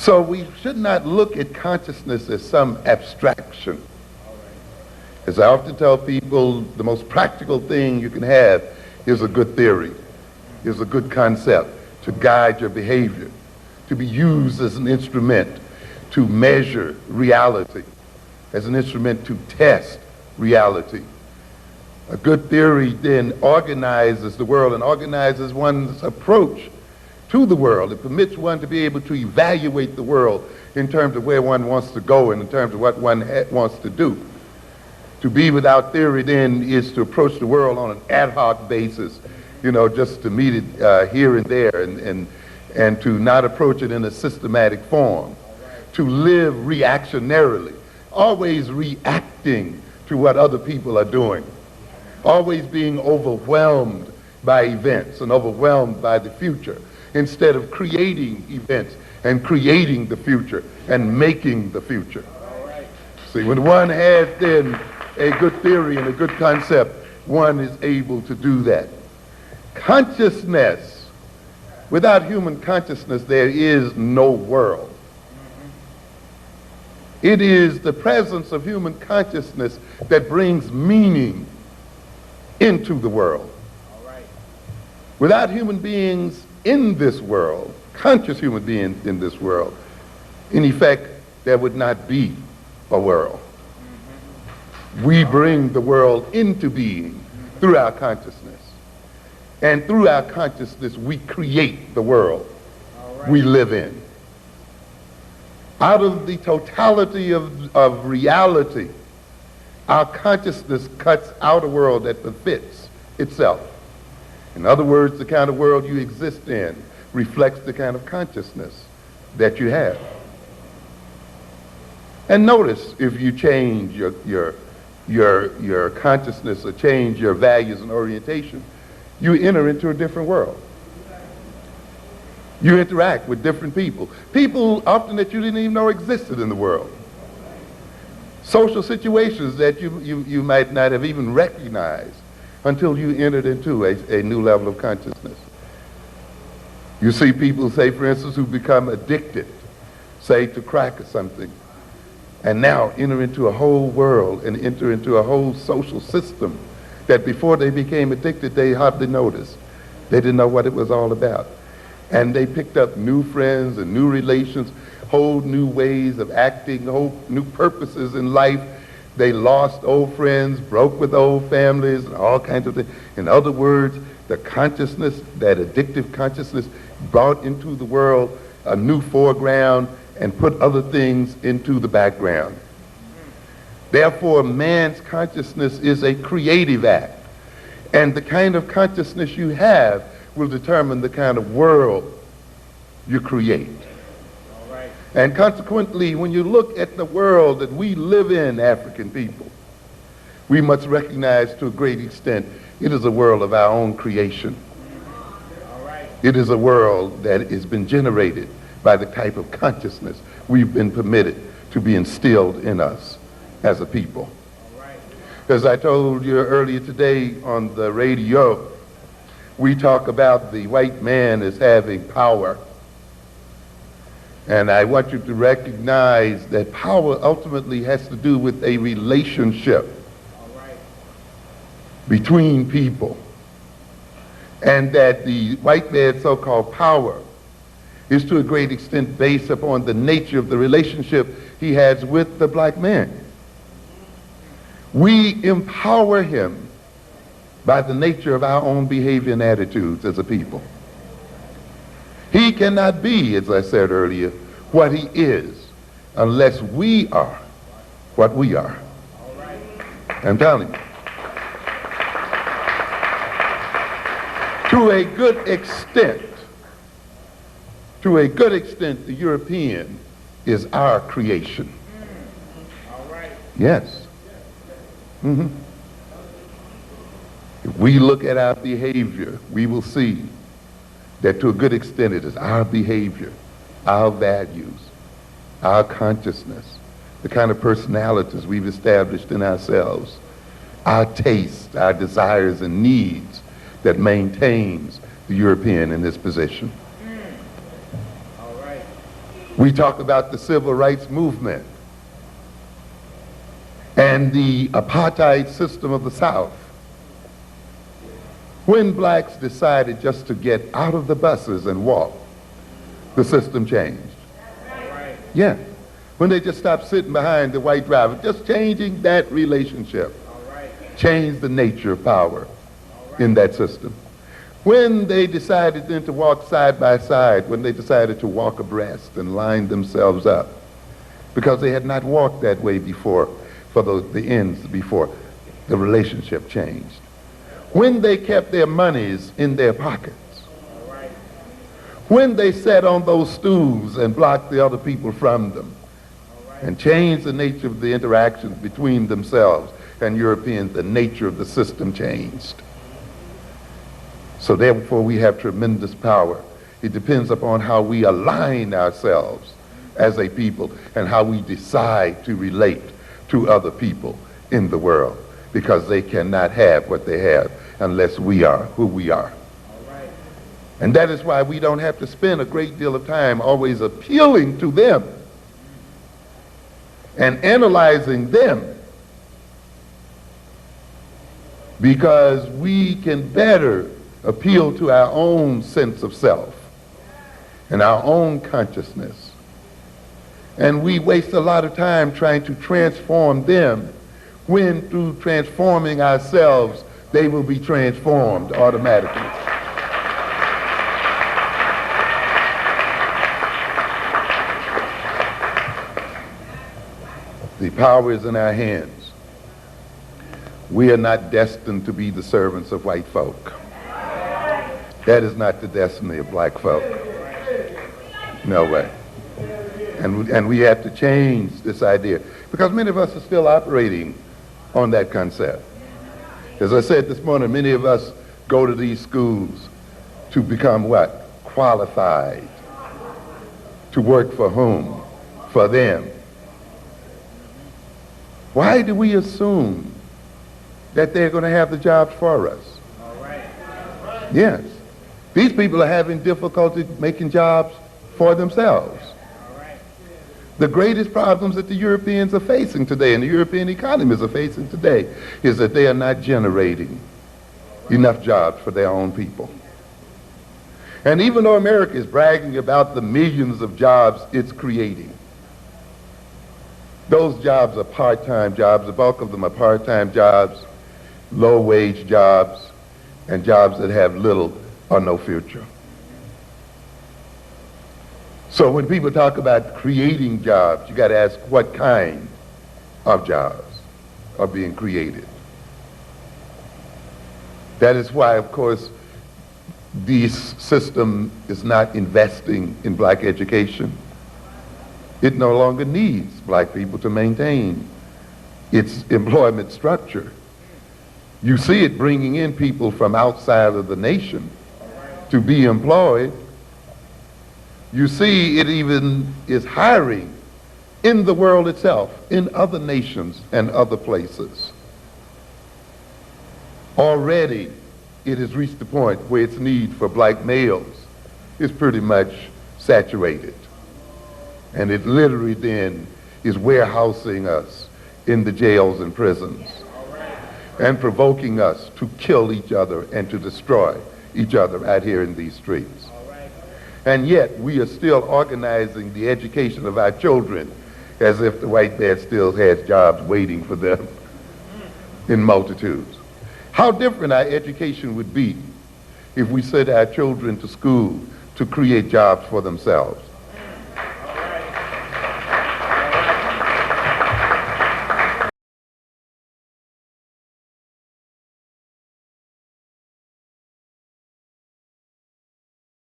So we should not look at consciousness as some abstraction. As I often tell people, the most practical thing you can have is a good theory, is a good concept to guide your behavior, to be used as an instrument to measure reality, as an instrument to test reality. A good theory then organizes the world and organizes one's approach to the world. It permits one to be able to evaluate the world in terms of where one wants to go and in terms of what one wants to do. To be without theory then is to approach the world on an ad hoc basis, just to meet it here and there and to not approach it in a systematic form. To live reactionarily, always reacting to what other people are doing, always being overwhelmed by events and overwhelmed by the future, instead of creating events and creating the future and making the future. See, when one has then a good theory and a good concept, one is able to do that. Consciousness, without human consciousness, there is no world. It is the presence of human consciousness that brings meaning into the world. Without human beings in this world, conscious human beings in this world, in effect, there would not be a world. We bring the world into being through our consciousness. And through our consciousness, we create the world we live in. Out of the totality of reality, our consciousness cuts out a world that befits itself. In other words, the kind of world you exist in reflects the kind of consciousness that you have. And notice, if you change your consciousness or change your values and orientation, you enter into a different world. You interact with different people. People often that you didn't even know existed in the world. Social situations that you might not have even recognized until you entered into a new level of consciousness. You see people, say for instance, who become addicted, say to crack or something, and now enter into a whole world and enter into a whole social system that before they became addicted they hardly noticed. They didn't know what it was all about. And they picked up new friends and new relations, whole new ways of acting, whole new purposes in life. They lost old friends, broke with old families, and all kinds of things. In other words, the consciousness, that addictive consciousness, brought into the world a new foreground and put other things into the background. Therefore, man's consciousness is a creative act. And the kind of consciousness you have will determine the kind of world you create. And consequently, when you look at the world that we live in, African people, we must recognize to a great extent it is a world of our own creation. It is a world that has been generated by the type of consciousness we've been permitted to be instilled in us as a people. As I told you earlier today on the radio, we talk about the white man as having power. And I want you to recognize that power ultimately has to do with a relationship between people. And that the white man's so-called power is to a great extent based upon the nature of the relationship he has with the black man. We empower him by the nature of our own behavior and attitudes as a people. He cannot be, as I said earlier, what he is unless we are what we are. I'm telling you. To a good extent, the European is our creation. Yes. If we look at our behavior, we will see that to a good extent it is our behavior, our values, our consciousness, the kind of personalities we've established in ourselves, our tastes, our desires and needs that maintains the European in this position. We talk about the civil rights movement and the apartheid system of the South. When blacks decided just to get out of the buses and walk, the system changed. Yeah. When they just stopped sitting behind the white driver, just changing that relationship, changed the nature of power in that system. When they decided then to walk side by side, when they decided to walk abreast and line themselves up, because they had not walked that way before, for the ends before, the relationship changed. When they kept their monies in their pockets, when they sat on those stools and blocked the other people from them, and changed the nature of the interactions between themselves and Europeans, the nature of the system changed. So therefore we have tremendous power. It depends upon how we align ourselves as a people and how we decide to relate to other people in the world, because they cannot have what they have unless we are who we are. And that is why we don't have to spend a great deal of time always appealing to them and analyzing them, because we can better appeal to our own sense of self and our own consciousness. And we waste a lot of time trying to transform them, when through transforming ourselves, they will be transformed automatically. The power is in our hands. We are not destined to be the servants of white folk. That is not the destiny of black folk. No way. And we have to change this idea, because many of us are still operating on that concept. As I said this morning, many of us go to these schools to become what? Qualified. To work for whom? For them. Why do we assume that they're going to have the jobs for us? Yes. These people are having difficulty making jobs for themselves. The greatest problems that the Europeans are facing today, and the European economies are facing today, is that they are not generating enough jobs for their own people. And even though America is bragging about the millions of jobs it's creating, those jobs are part-time jobs. The bulk of them are part-time jobs, low-wage jobs, and jobs that have little or no future. So when people talk about creating jobs, you got to ask what kind of jobs are being created. That is why, of course, this system is not investing in black education. It no longer needs black people to maintain its employment structure. You see it bringing in people from outside of the nation to be employed. You see it even is hiring in the world itself, in other nations and other places. Already it has reached the point where its need for black males is pretty much saturated. And it literally then is warehousing us in the jails and prisons and provoking us to kill each other and to destroy each other out here in these streets. And yet we are still organizing the education of our children as if the white man still has jobs waiting for them in multitudes. How different our education would be if we sent our children to school to create jobs for themselves.